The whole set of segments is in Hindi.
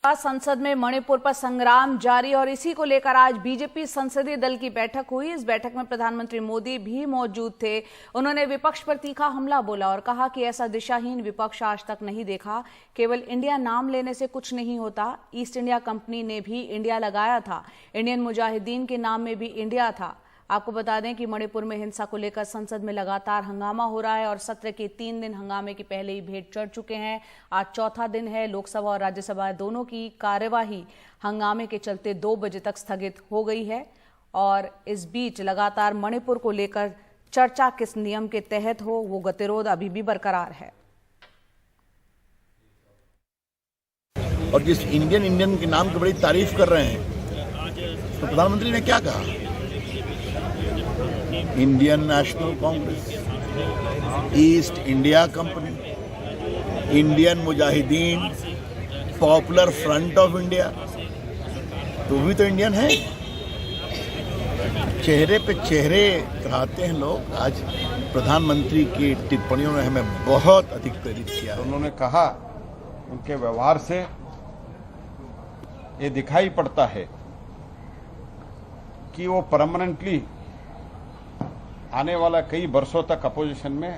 संसद में मणिपुर पर संग्राम जारी और इसी को लेकर आज बीजेपी संसदीय दल की बैठक हुई। इस बैठक में प्रधानमंत्री मोदी भी मौजूद थे। उन्होंने विपक्ष पर तीखा हमला बोला और कहा कि ऐसा दिशाहीन विपक्ष आज तक नहीं देखा। केवल इंडिया नाम लेने से कुछ नहीं होता। ईस्ट इंडिया कंपनी ने भी इंडिया लगाया था। इंडियन मुजाहिदीन के नाम में भी इंडिया था। आपको बता दें कि मणिपुर में हिंसा को लेकर संसद में लगातार हंगामा हो रहा है और सत्र के 3 दिन हंगामे के पहले ही भेंट चढ़ चुके हैं। आज चौथा दिन है। लोकसभा और राज्यसभा दोनों की कार्यवाही हंगामे के चलते 2 बजे तक स्थगित हो गई है और इस बीच लगातार मणिपुर को लेकर चर्चा किस नियम के तहत हो, वो गतिरोध अभी भी बरकरार है। और जिस इंडियन के नाम की बड़ी तारीफ कर रहे हैं, तो प्रधानमंत्री ने क्या कहा? Indian national Congress, east India company, Indian Mujahideen, popular front of India, तो भी तो इंडियन है। चेहरे पे चेहरे कराते हैं लोग। आज प्रधानमंत्री की टिप्पणियों ने हमें बहुत अधिक प्रेरित किया। उन्होंने कहा, उनके व्यवहार से ये दिखाई पड़ता है कि वो परमानेंटली आने वाला कई वर्षों तक अपोजिशन में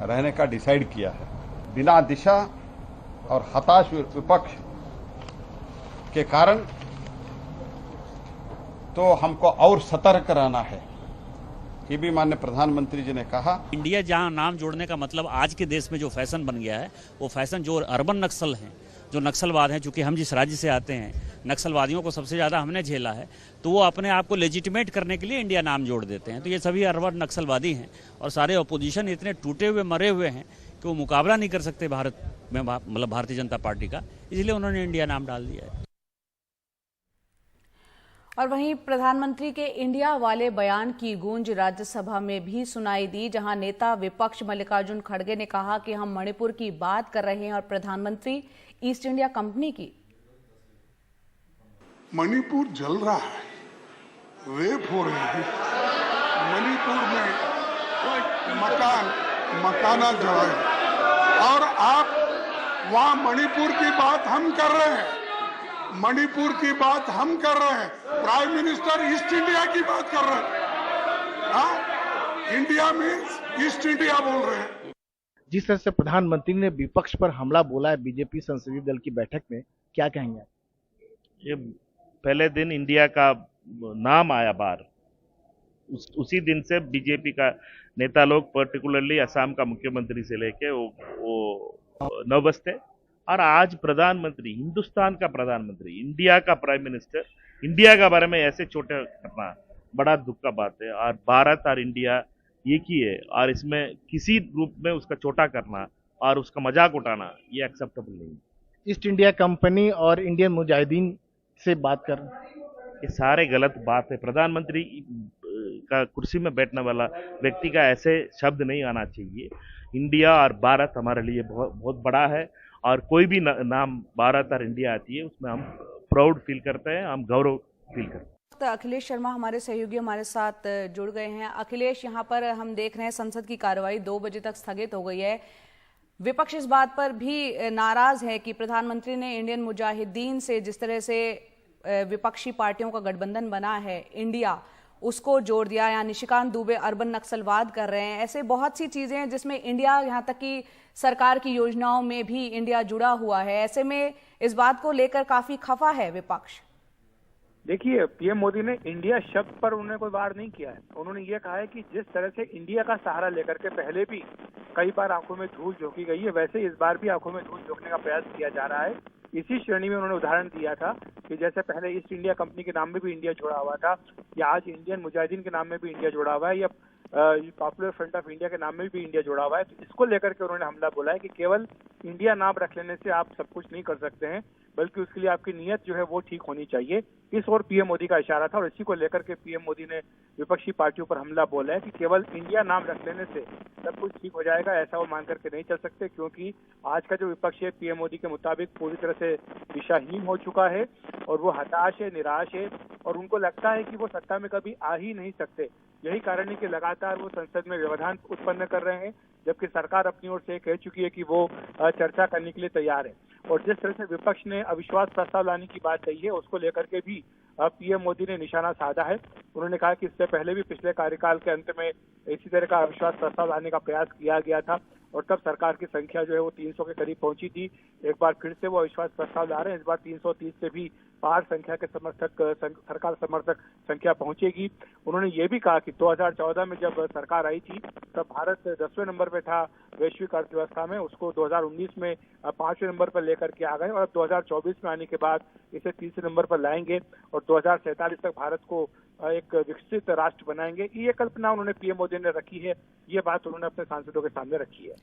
रहने का डिसाइड किया है। बिना दिशा और हताश विपक्ष के कारण तो हमको और सतर्क रहना है। ये भी माननीय प्रधानमंत्री जी ने कहा। इंडिया जहां नाम जोड़ने का मतलब आज के देश में जो फैशन बन गया है, वो फैशन जो अर्बन नक्सल हैं, जो नक्सलवाद हैं, चूंकि हम जिस राज्य से आते हैं नक्सलवादियों को सबसे ज़्यादा हमने झेला है, तो वो अपने आप को लेजिटिमेट करने के लिए इंडिया नाम जोड़ देते हैं। तो ये सभी अर्बन नक्सलवादी हैं और सारे अपोजिशन इतने टूटे हुए मरे हुए हैं कि वो मुकाबला नहीं कर सकते भारत में, मतलब भारतीय जनता पार्टी का, इसलिए उन्होंने इंडिया नाम डाल दिया है। और वहीं प्रधानमंत्री के इंडिया वाले बयान की गूंज राज्यसभा में भी सुनाई दी, जहां नेता विपक्ष मल्लिकार्जुन खड़गे ने कहा कि हम मणिपुर की बात कर रहे हैं और प्रधानमंत्री ईस्ट इंडिया कंपनी की। मणिपुर जल रहा है, रेप हो रहे हैं। मणिपुर में मकाना जला है और आप वहां मणिपुर की बात हम कर रहे हैं। मणिपुर की बात हम कर रहे हैं। प्राइम मिनिस्टर ईस्ट इंडिया की बात कर रहे हैं। इंडिया मीन्स ईस्ट इंडिया बोल रहे हैं। जिस तरह से प्रधानमंत्री ने विपक्ष पर हमला बोला है बीजेपी संसदीय दल की बैठक में, क्या कहेंगे? ये पहले दिन इंडिया का नाम आया बाहर, उसी दिन से बीजेपी का नेता लोग, पर्टिकुलरली असम का मुख्यमंत्री से लेके वो नर्वस थे। और आज प्रधानमंत्री, हिंदुस्तान का प्रधानमंत्री, इंडिया का प्राइम मिनिस्टर, इंडिया के बारे में ऐसे छोटे करना बड़ा दुख का बात है। और भारत और इंडिया एक ही है और इसमें किसी रूप में उसका छोटा करना और उसका मजाक उठाना ये एक्सेप्टेबल नहीं है। ईस्ट इंडिया कंपनी और इंडियन मुजाहिदीन से बात कर, ये सारे गलत बात है। प्रधानमंत्री का कुर्सी में बैठने वाला व्यक्ति का ऐसे शब्द नहीं आना चाहिए। इंडिया और भारत हमारे लिए बहुत बड़ा है और कोई भी नाम भारत और इंडिया आती है उसमें हम प्राउड फील करते हैं, हम गौरव फील करते हैं। अखिलेश शर्मा हमारे सहयोगी हमारे साथ जुड़ गए हैं। अखिलेश, यहाँ पर हम देख रहे हैं संसद की कार्यवाही 2 बजे तक स्थगित हो गई है। विपक्ष इस बात पर भी नाराज है कि प्रधानमंत्री ने इंडियन मुजाहिदीन से, जिस तरह से विपक्षी पार्टियों का गठबंधन बना है इंडिया, उसको जोड़ दिया। यानी निशिकांत दुबे अर्बन नक्सलवाद कर रहे हैं। ऐसे बहुत सी चीजें हैं जिसमें इंडिया, यहाँ तक कि सरकार की योजनाओं में भी इंडिया जुड़ा हुआ है। ऐसे में इस बात को लेकर काफी खफा है विपक्ष। देखिए, पीएम मोदी ने इंडिया शब्द पर उन्होंने कोई वार नहीं किया है। उन्होंने ये कहा है कि जिस तरह से इंडिया का सहारा लेकर के पहले भी कई बार आंखों में धूल झोंकी गई है, वैसे इस बार भी आंखों में धूल झोंकने का प्रयास किया जा रहा है। इसी श्रेणी में उन्होंने उदाहरण दिया था कि जैसे पहले ईस्ट इंडिया कंपनी के नाम में भी इंडिया जुड़ा हुआ था, या आज इंडियन मुजाहिदीन के नाम में भी इंडिया जुड़ा हुआ है, या पॉपुलर फ्रंट ऑफ इंडिया के नाम में भी इंडिया जुड़ा हुआ है। तो इसको लेकर के उन्होंने हमला बोला है कि केवल इंडिया नाम रख लेने से आप सब कुछ नहीं कर सकते हैं, बल्कि उसके लिए आपकी नीयत जो है वो ठीक होनी चाहिए। इस ओर पीएम मोदी का इशारा था और इसी को लेकर के पीएम मोदी ने विपक्षी पार्टियों पर हमला बोला है कि केवल इंडिया नाम रख लेने से सब कुछ ठीक हो जाएगा, ऐसा वो मान करके नहीं चल सकते। क्योंकि आज का जो विपक्ष है पीएम मोदी के मुताबिक पूरी तरह से दिशाहीन हो चुका है और वो हताश है, निराश है और उनको लगता है कि वो सत्ता में कभी आ ही नहीं सकते। यही कारण है कि लगातार वो संसद में व्यवधान उत्पन्न कर रहे हैं, जबकि सरकार अपनी ओर से कह चुकी है कि वो चर्चा करने के लिए तैयार है। और जिस तरह से विपक्ष ने अविश्वास प्रस्ताव लाने की बात कही है उसको लेकर के भी पीएम मोदी ने निशाना साधा है। उन्होंने कहा कि इससे पहले भी पिछले कार्यकाल के अंत में इसी तरह का अविश्वास प्रस्ताव लाने का प्रयास किया गया था और तब सरकार की संख्या जो है वो 300 के करीब पहुंची थी। एक बार फिर से वो अविश्वास प्रस्ताव ला रहे हैं, इस बार 330 से भी पार संख्या के सरकार समर्थक संख्या पहुंचेगी। उन्होंने ये भी कहा कि 2014 में जब सरकार आई थी तब भारत 10वें नंबर पे था वैश्विक अर्थव्यवस्था में, उसको 2019 में 5वें नंबर पर लेकर के आ गए और अब 2024 में आने के बाद इसे 30वें नंबर पर लाएंगे और 2047 तक भारत को एक विकसित राष्ट्र बनाएंगे। ये कल्पना उन्होंने पीएम मोदी ने रखी है, ये बात उन्होंने अपने सांसदों के सामने रखी है।